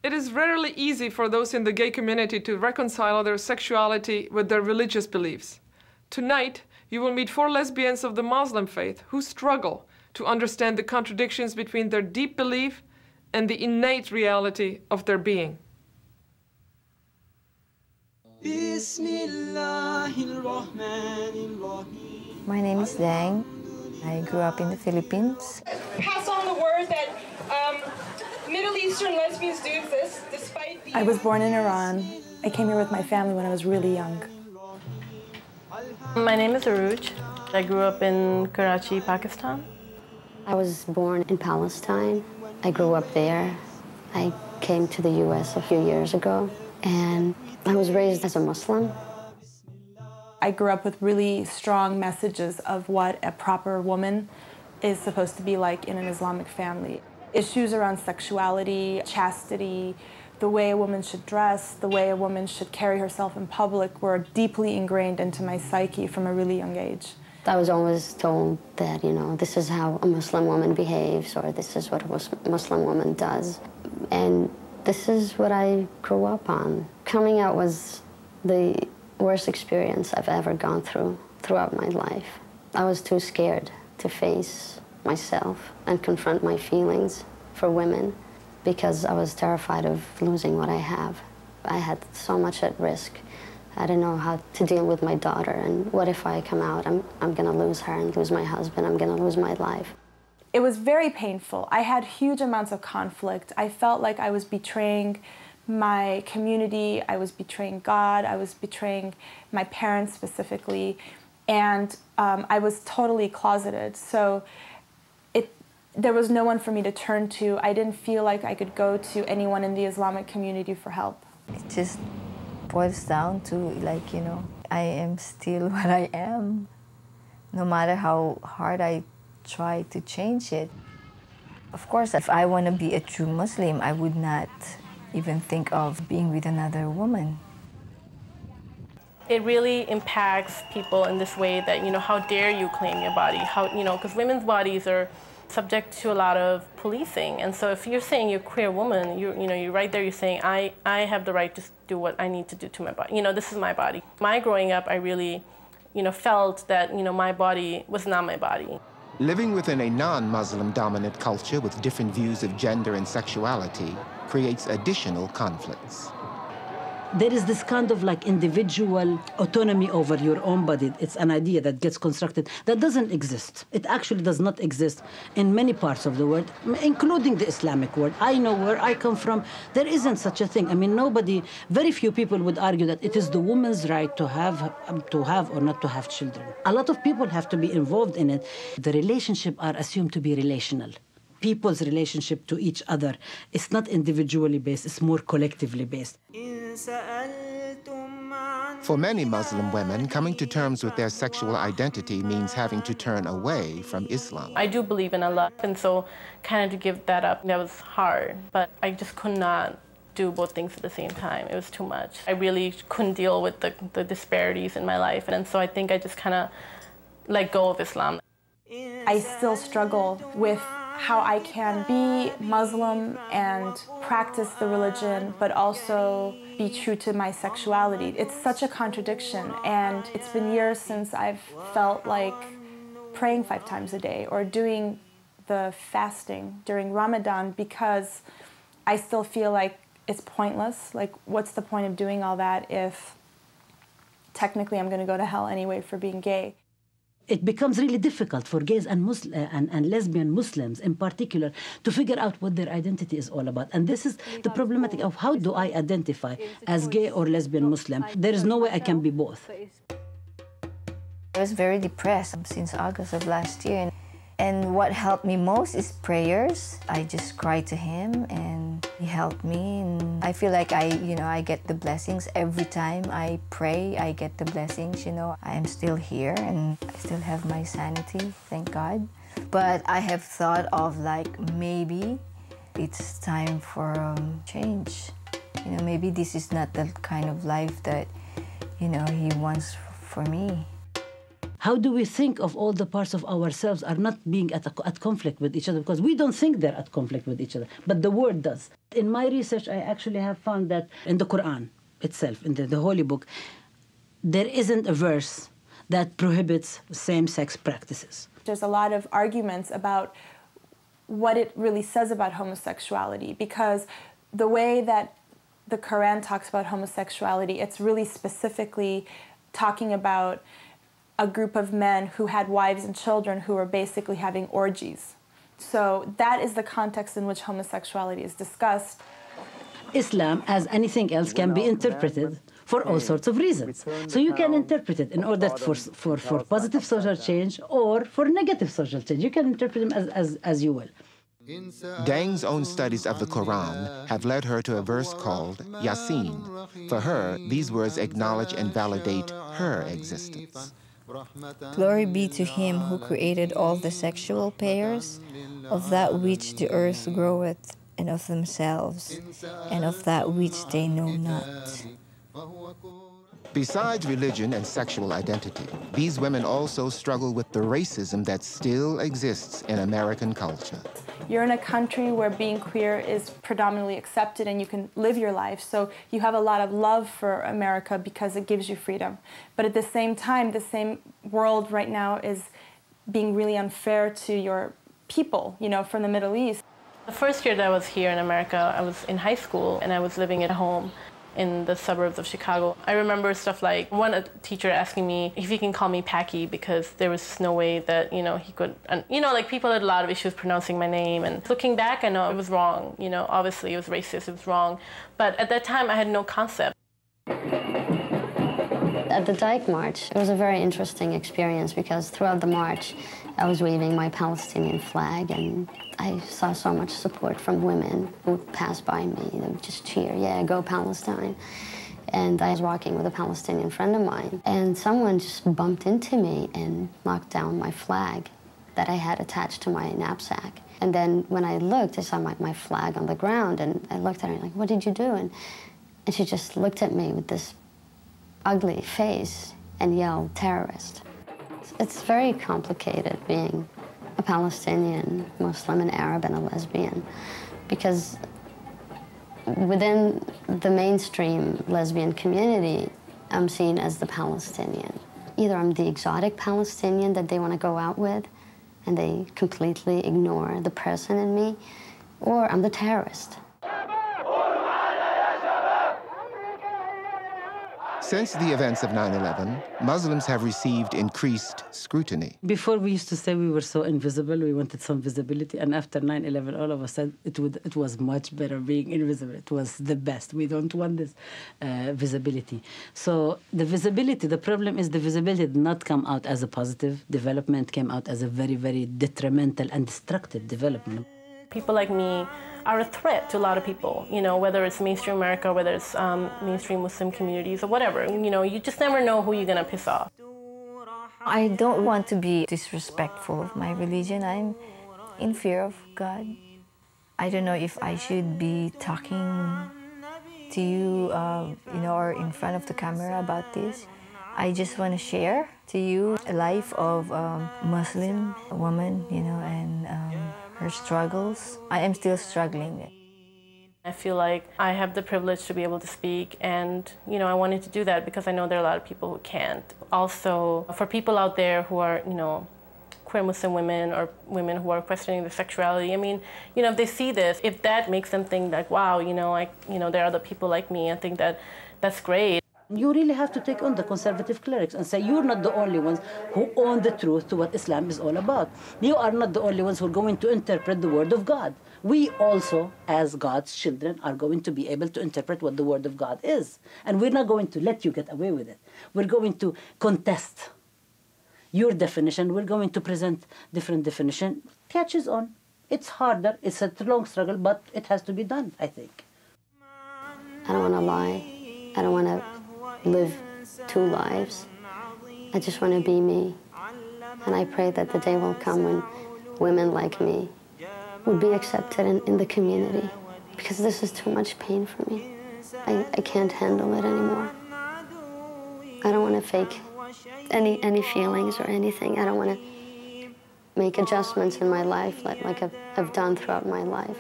It is rarely easy for those in the gay community to reconcile their sexuality with their religious beliefs. Tonight, you will meet 4 lesbians of the Muslim faith who struggle to understand the contradictions between their deep belief and the innate reality of their being. My name is Dang. I grew up in the Philippines. Pass on the word that Middle Eastern lesbians do exist despite the... I was born in Iran. I came here with my family when I was really young. My name is Aruj. I grew up in Karachi, Pakistan. I was born in Palestine. I grew up there. I came to the US a few years ago, and I was raised as a Muslim. I grew up with really strong messages of what a proper woman is supposed to be like in an Islamic family. Issues around sexuality, chastity, the way a woman should dress, the way a woman should carry herself in public were deeply ingrained into my psyche from a really young age. I was always told that, you know, this is how a Muslim woman behaves, or this is what a Muslim woman does. And this is what I grew up on. Coming out was the worst experience I've ever gone through throughout my life. I was too scared to face myself and confront my feelings for women because I was terrified of losing what I have. I had so much at risk. I didn't know how to deal with my daughter, and what if I come out, I'm gonna lose her and lose my husband, I'm gonna lose my life. It was very painful. I had huge amounts of conflict. I felt like I was betraying my community, I was betraying God, I was betraying my parents specifically, and I was totally closeted. So there was no one for me to turn to. I didn't feel like I could go to anyone in the Islamic community for help. It just boils down to, like, you know, I am still what I am, no matter how hard I try to change it. Of course, if I want to be a true Muslim, I would not even think of being with another woman. It really impacts people in this way that, you know, how dare you claim your body? How, you know, because women's bodies are subject to a lot of policing. And so if you're saying you're a queer woman, you're right there, you're saying, I have the right to do what I need to do to my body. You know, this is my body. My growing up, I really, felt that, my body was not my body. Living within a non-Muslim dominant culture with different views of gender and sexuality creates additional conflicts. There is this kind of like individual autonomy over your own body. It's an idea that gets constructed that doesn't exist. It actually does not exist in many parts of the world, including the Islamic world. I know where I come from, there isn't such a thing. I mean, very few people would argue that it is the woman's right to have or not to have children. A lot of people have to be involved in it. The relationship are assumed to be relational. People's relationship to each other is not individually based, it's more collectively based. For many Muslim women, coming to terms with their sexual identity means having to turn away from Islam. I do believe in Allah, and so kind of to give that up, that was hard. But I just could not do both things at the same time. It was too much. I really couldn't deal with the disparities in my life, and so I think I just kind of let go of Islam. I still struggle with how I can be Muslim and practice the religion, but also be true to my sexuality. It's such a contradiction, and it's been years since I've felt like praying 5 times a day or doing the fasting during Ramadan, because I still feel like it's pointless. Like, what's the point of doing all that if technically I'm going to go to hell anyway for being gay? It becomes really difficult for gays and lesbian Muslims in particular to figure out what their identity is all about. And this is the problematic of how do I identify as gay or lesbian Muslim? There is no way I can be both. I was very depressed since August of last year. And what helped me most is prayers. I just cried to him and he helped me. And I feel like I get the blessings every time I pray. I get the blessings, I am still here and I still have my sanity, thank God. But I have thought of maybe it's time for change. Maybe this is not the kind of life that, he wants for me. How do we think of all the parts of ourselves are not being at conflict with each other? Because we don't think they're at conflict with each other, but the word does. In my research, I actually have found that in the Quran itself, in the Holy Book, there isn't a verse that prohibits same-sex practices. There's a lot of arguments about what it really says about homosexuality, because the way that the Quran talks about homosexuality, it's really specifically talking about a group of men who had wives and children who were basically having orgies. So that is the context in which homosexuality is discussed. Islam, as anything else, can be interpreted for all sorts of reasons. So you can interpret it in order for positive social change or for negative social change. You can interpret them as you will. Dang's own studies of the Quran have led her to a verse called Yasin. For her, these words acknowledge and validate her existence. Glory be to him who created all the sexual pairs, of that which the earth groweth, and of themselves, and of that which they know not. Besides religion and sexual identity, these women also struggle with the racism that still exists in American culture. You're in a country where being queer is predominantly accepted and you can live your life, so you have a lot of love for America because it gives you freedom. But at the same time, the same world right now is being really unfair to your people, you know, from the Middle East. The first year that I was here in America, I was in high school and I was living at home in the suburbs of Chicago. I remember stuff like one teacher asking me if he can call me Packy because there was no way that, you know, he could, and, you know, like people had a lot of issues pronouncing my name, and looking back, I know it was wrong, you know, obviously it was racist, it was wrong, but at that time I had no concept. At the Dyke March, it was a very interesting experience because throughout the march, I was waving my Palestinian flag, and I saw so much support from women who would pass by me. They would just cheer, yeah, go Palestine. And I was walking with a Palestinian friend of mine, and someone just bumped into me and knocked down my flag that I had attached to my knapsack. And then when I looked, I saw my flag on the ground, and I looked at her like, what did you do? And she just looked at me with this ugly face and yelled, terrorist. It's very complicated being a Palestinian, Muslim, and Arab, and a lesbian, because within the mainstream lesbian community, I'm seen as the Palestinian. Either I'm the exotic Palestinian that they want to go out with, and they completely ignore the person in me, or I'm the terrorist. Since the events of 9/11, Muslims have received increased scrutiny. Before, we used to say we were so invisible, we wanted some visibility, and after 9/11, all of us said it was much better being invisible. It was the best. We don't want this visibility. So the visibility, the problem is the visibility did not come out as a positive development, came out as a very, very detrimental and destructive development. People like me are a threat to a lot of people, you know, whether it's mainstream America, whether it's mainstream Muslim communities or whatever. You know, you just never know who you're going to piss off. I don't want to be disrespectful of my religion. I'm in fear of God. I don't know if I should be talking to you, you know, or in front of the camera about this. I just want to share to you a life of a Muslim woman, you know, and her struggles. I am still struggling. I feel like I have the privilege to be able to speak, and you know, I wanted to do that because I know there are a lot of people who can't. Also, for people out there who are, you know, queer Muslim women or women who are questioning their sexuality, I mean, you know, if they see this, if that makes them think like, wow, you know, there are other people like me, I think that's great. You really have to take on the conservative clerics and say, you're not the only ones who own the truth to what Islam is all about. You are not the only ones who are going to interpret the word of God. We also, as God's children, are going to be able to interpret what the word of God is. And we're not going to let you get away with it. We're going to contest your definition. We're going to present different definition. Catches on. It's harder. It's a long struggle, but it has to be done, I think. I don't want to lie. I don't want to live two lives. I just want to be me. And I pray that the day will come when women like me would be accepted in the community, because this is too much pain for me. I can't handle it anymore. I don't want to fake any feelings or anything. I don't want to make adjustments in my life like I've done throughout my life.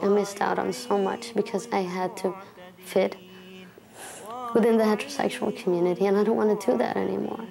I missed out on so much because I had to fit within the heterosexual community, and I don't want to do that anymore.